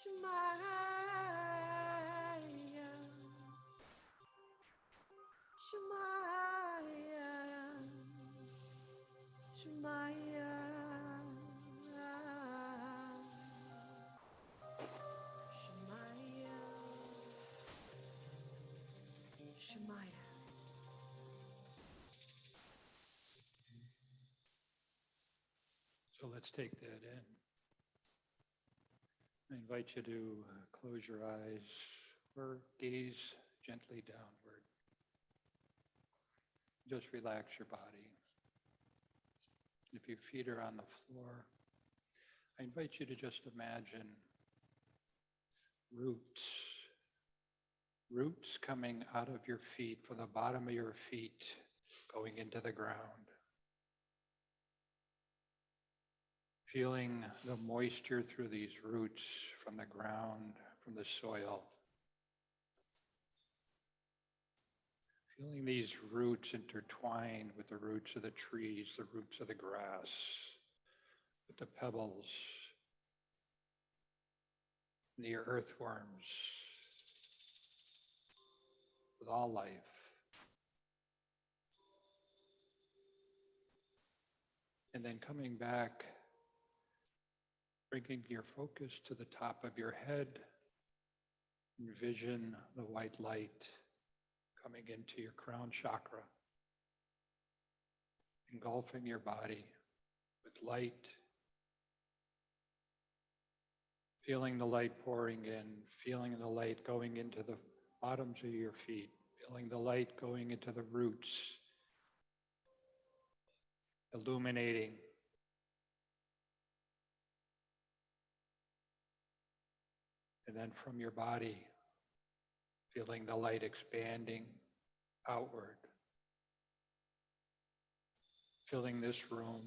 Shemaya, Shemaya, Shemaya, Shemaya, Shemaya. So let's take that in. I invite you to close your eyes or gaze gently downward. Just relax your body. If your feet are on the floor, I invite you to just imagine roots coming out of your feet, from the bottom of your feet, going into the ground. Feeling the moisture through these roots from the ground, from the soil. Feeling these roots intertwined with the roots of the trees, the roots of the grass, with the pebbles, and the earthworms, with all life. And then coming back, bringing your focus to the top of your head, envision the white light coming into your crown chakra, engulfing your body with light, feeling the light pouring in, feeling the light going into the bottoms of your feet, feeling the light going into the roots, illuminating. And then from your body, feeling the light expanding outward, filling this room,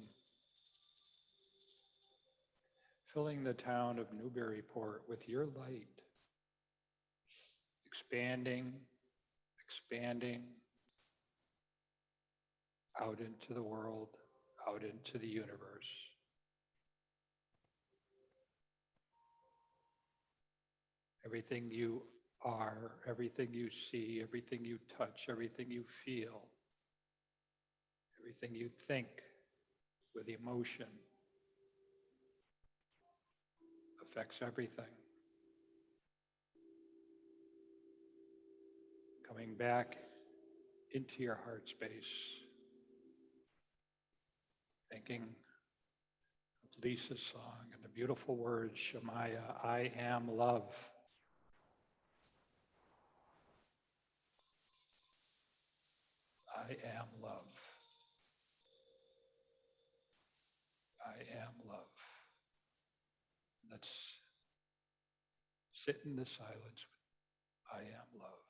filling the town of Newburyport with your light, expanding, expanding out into the world, out into the universe. Everything you are, everything you see, everything you touch, everything you feel, everything you think with emotion affects everything. Coming back into your heart space, thinking of Lisa's song and the beautiful words, Shemaya, I am love. I am love. I am love. Let's sit in the silence with I am love.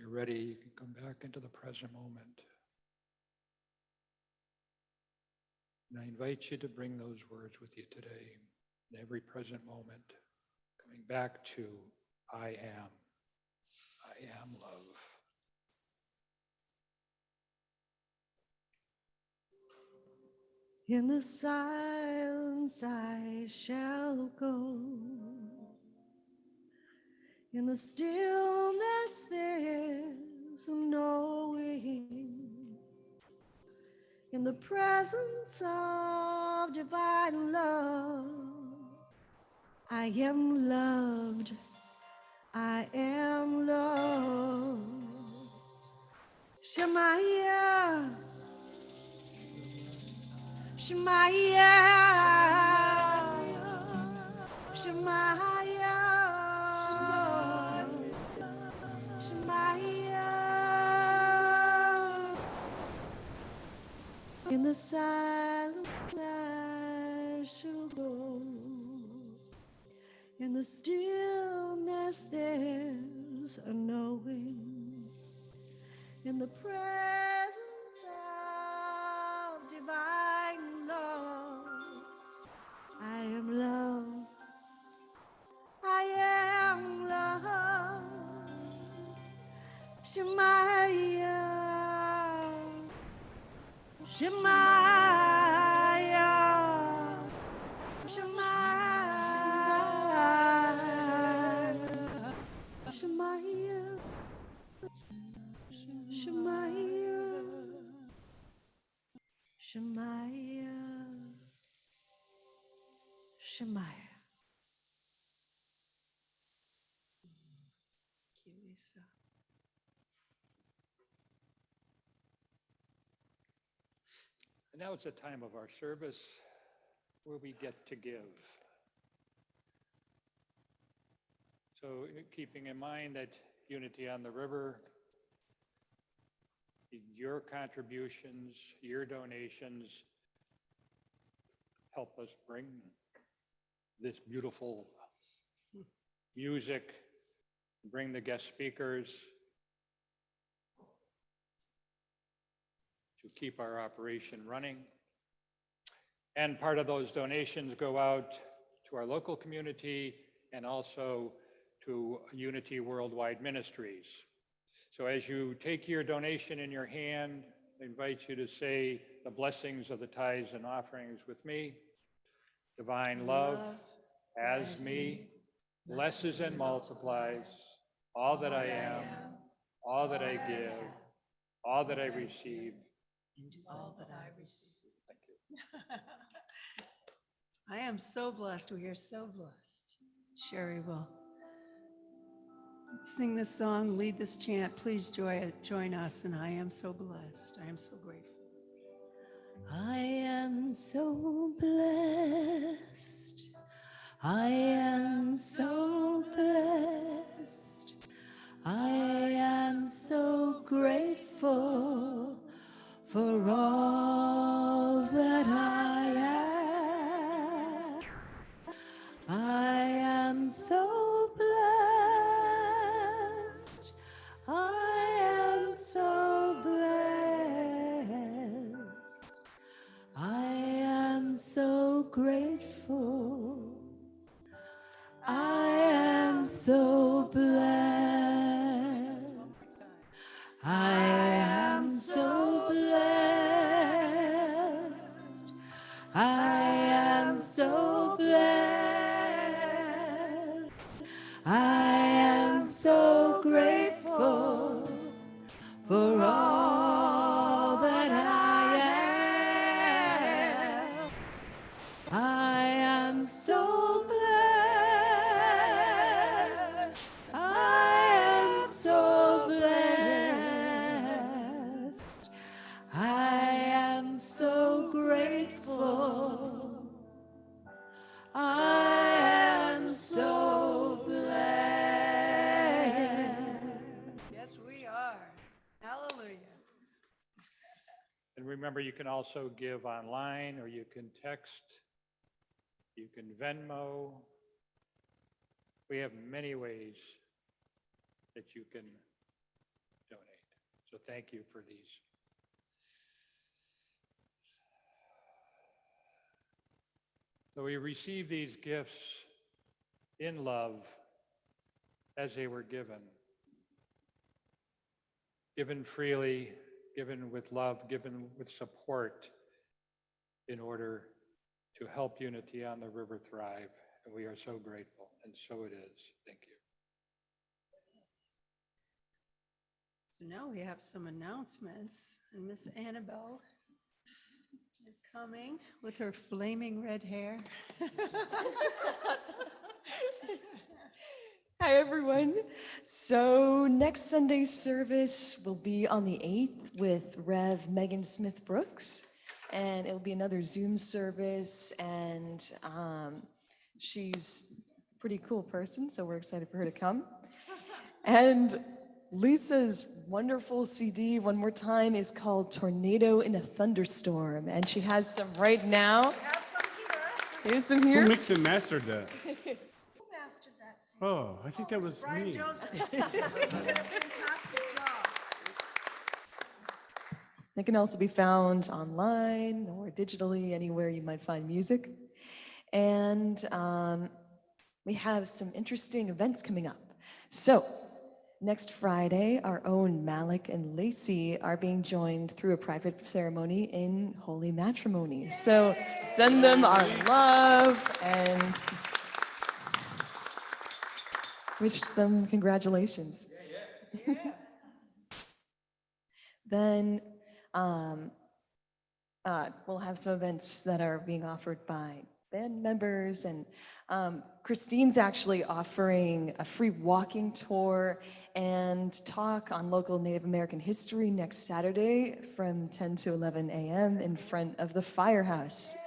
you're ready, you can come back into the present moment. And I invite you to bring those words with you today, in every present moment, coming back to I am love. In the silence I shall go. In the stillness there's a knowing. In the presence of divine love, I am loved. I am loved. Shemaiah. Shemaiah, Shemaiah, Shemaiah. In the silence I shall go. In the stillness there's a knowing. In the presence of divine love, I am love. I am love. Shemaiah, Shemaiah, Shemaiah, Shemaiah, Shemaiah, Shemaiah, Shemaiah. Thank you, Lisa. And now it's a time of our service where we get to give. So keeping in mind that Unity on the River, your contributions, your donations help us bring this beautiful music, bring the guest speakers, to keep our operation running. And part of those donations go out to our local community and also to Unity Worldwide Ministries. So as you take your donation in your hand, I invite you to say the blessings of the tithes and offerings with me. Divine love has me, blesses and multiplies all that I am, all that I give, all that I receive. Into all that I receive. Thank you. I am so blessed. We are so blessed. Sherry will sing this song, lead this chant. Please join us. And I am so blessed. I am so grateful. I am so blessed. I am so blessed. I am so grateful for all that I am. I am so blessed. I am so blessed. I am so grateful. I am so blessed. I am so blessed. I am so blessed. I am so grateful for all that I am. I am so blessed. I am so blessed. I am so grateful. I am so blessed. Yes, we are. Hallelujah. And remember, you can also give online, or you can text, you can Venmo. We have many ways that you can So thank you for these. So we receive these gifts in love as they were given freely, given with love, given with support in order to help unity on the river thrive. And we are so grateful, and so it is. Thank you. So now we have some announcements, and Miss Annabelle is coming with her flaming red hair. Hi, everyone. So next Sunday's service will be on the 8th with Rev. Megan Smith Brooks, and it'll be another Zoom service, and she's a pretty cool person, so we're excited for her to come. And Lisa's wonderful CD, one more time, is called Tornado in a Thunderstorm, and she has some right now. We have some here. Here's some Who here. mixed and mastered that? Who mastered that? Oh, I think that was Brian me. Joseph. You did a fantastic job. They can also be found online or digitally, anywhere you might find music. And we have some interesting events coming up. So next Friday, our own Malik and Lacey are being joined through a private ceremony in holy matrimony. So send them our love and wish them congratulations. Then we'll have some events that are being offered by band members, and Christine's actually offering a free walking tour and talk on local Native American history next Saturday from 10 to 11 a.m. in front of the firehouse.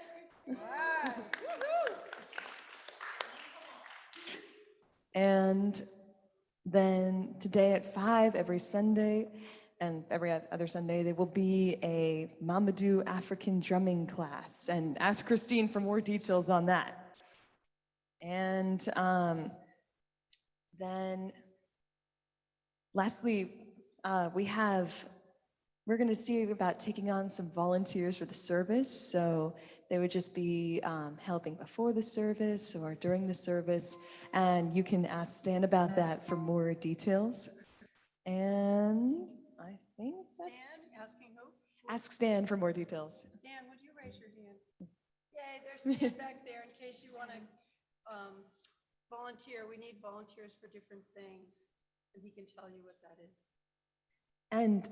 And then today at 5 every Sunday, and every other Sunday, there will be a Mamadou African drumming class, and ask Christine for more details on that. And then lastly, we're going to see about taking on some volunteers for the service. So they would just be helping before the service or during the service, and you can ask Stan about that for more details. And I think that's... Stan, asking who? Ask Stan for more details. Stan, would you raise your hand? Yay, there's Stan back there in case you want to volunteer. We need volunteers for different things, and he can tell you what that is. And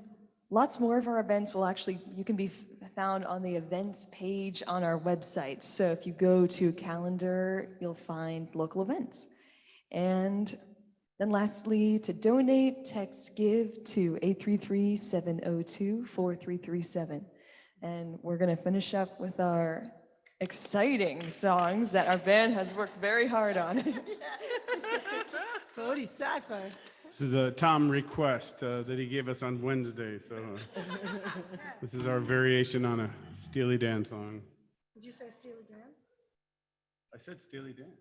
lots more of our events you can be found on the events page on our website. So if you go to calendar, you'll find local events. And then lastly, to donate, text GIVE to 833-702-4337. And we're going to finish up with our exciting songs that our band has worked very hard on. Bodhisattva. This is a Tom request that he gave us on Wednesday. So this is our variation on a Steely Dan song. Did you say Steely Dan? I said Steely Dan.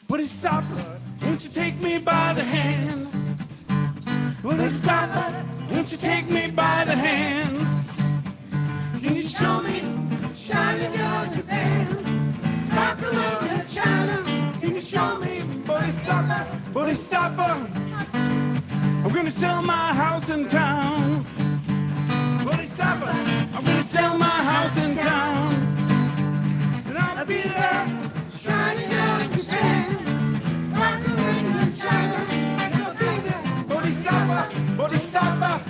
Bodhisattva, won't you take me by the hand? Bodhisattva, won't you take me by the hand? Can you show me shining your Japan? Sparkle of China, can you show me Bodhisattva? Bodhisattva, I'm gonna sell my house in town. Bodhisattva, I'm gonna sell my house in town. And I'll be there, shining down Japan, sparkling in China. And I'll be there, Bodhisattva, Bodhisattva.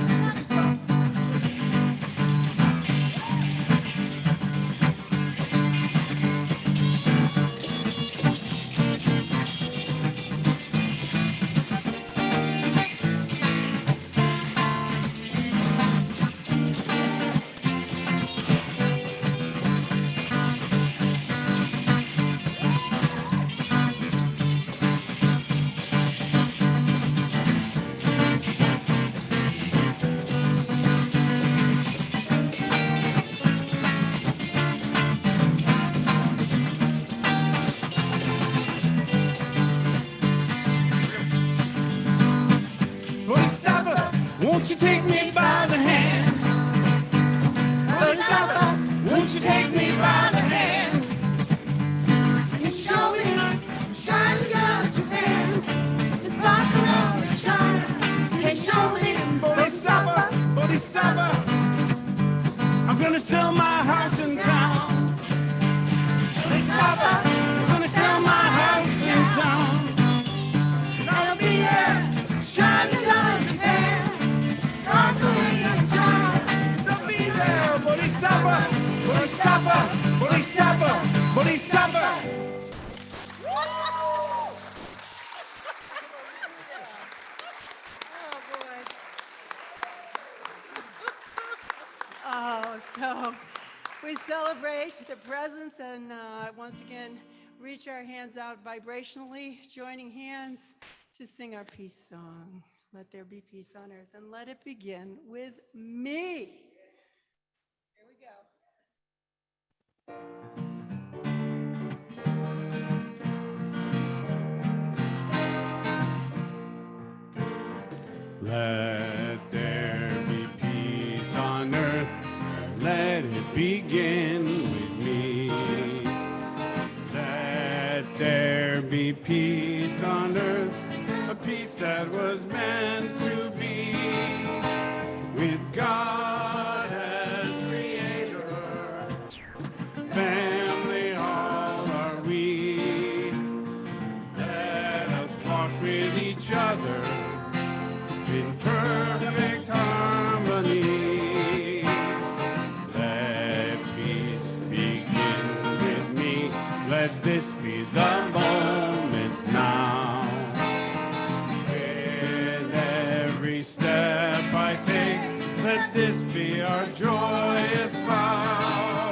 Won't you take me by the hand? Bodhisattva, won't you take me by the hand? And show me shining down Japan, the sparkle of China. Hey, show me Bodhisattva, Bodhisattva. I'm gonna sell my house in town. Bodhisattva, I'm gonna sell my house in town. And I'll be there, shining down Japan. Bodhisattva, Bodhisattva, Bodhisattva, Bodhisattva. Oh, so we celebrate the presence and once again reach our hands out vibrationally, joining hands to sing our peace song. Let there be peace on earth, and let it begin with me. Here we go. Let there be peace on earth, and let it begin with me. Let there be peace on earth, a peace that was meant to be, with God as creator, family all are we. Let us walk with each other in perfect harmony. Let peace begin with me. Let this be the moment now. With every step I take, let this be our joyous vow.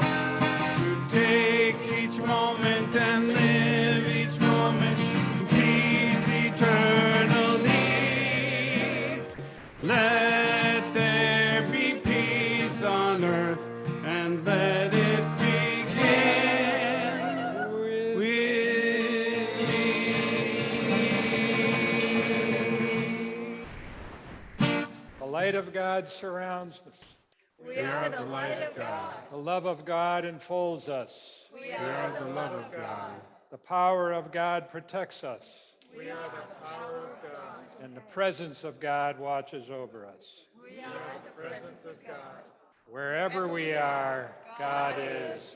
To take each moment and live each moment in peace eternally. Let there be peace on earth, and let it begin with me. The light of God surrounds us. We are the light of God. The love of God enfolds us. We are the love of God. The power of God protects us. We are the power of God. And the presence of God watches over us. We are the presence of God. Wherever we are, God is,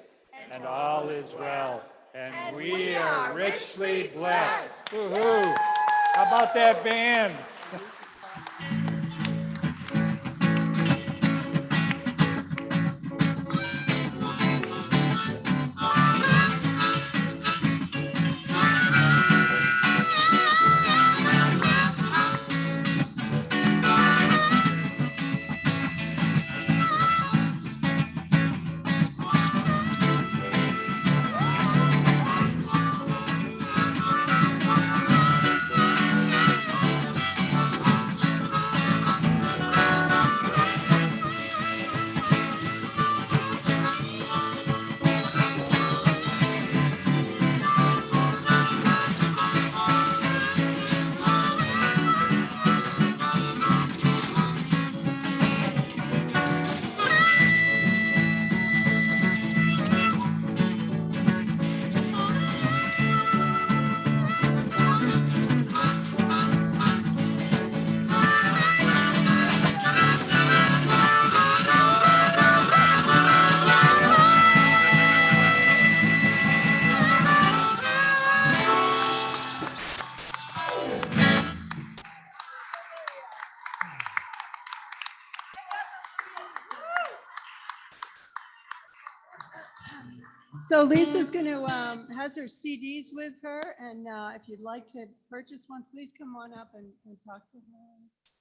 and all is well. And we are richly blessed. Woohoo! How about that band? So Lisa's going to, has her CDs with her, and if you'd like to purchase one, please come on up and talk to her.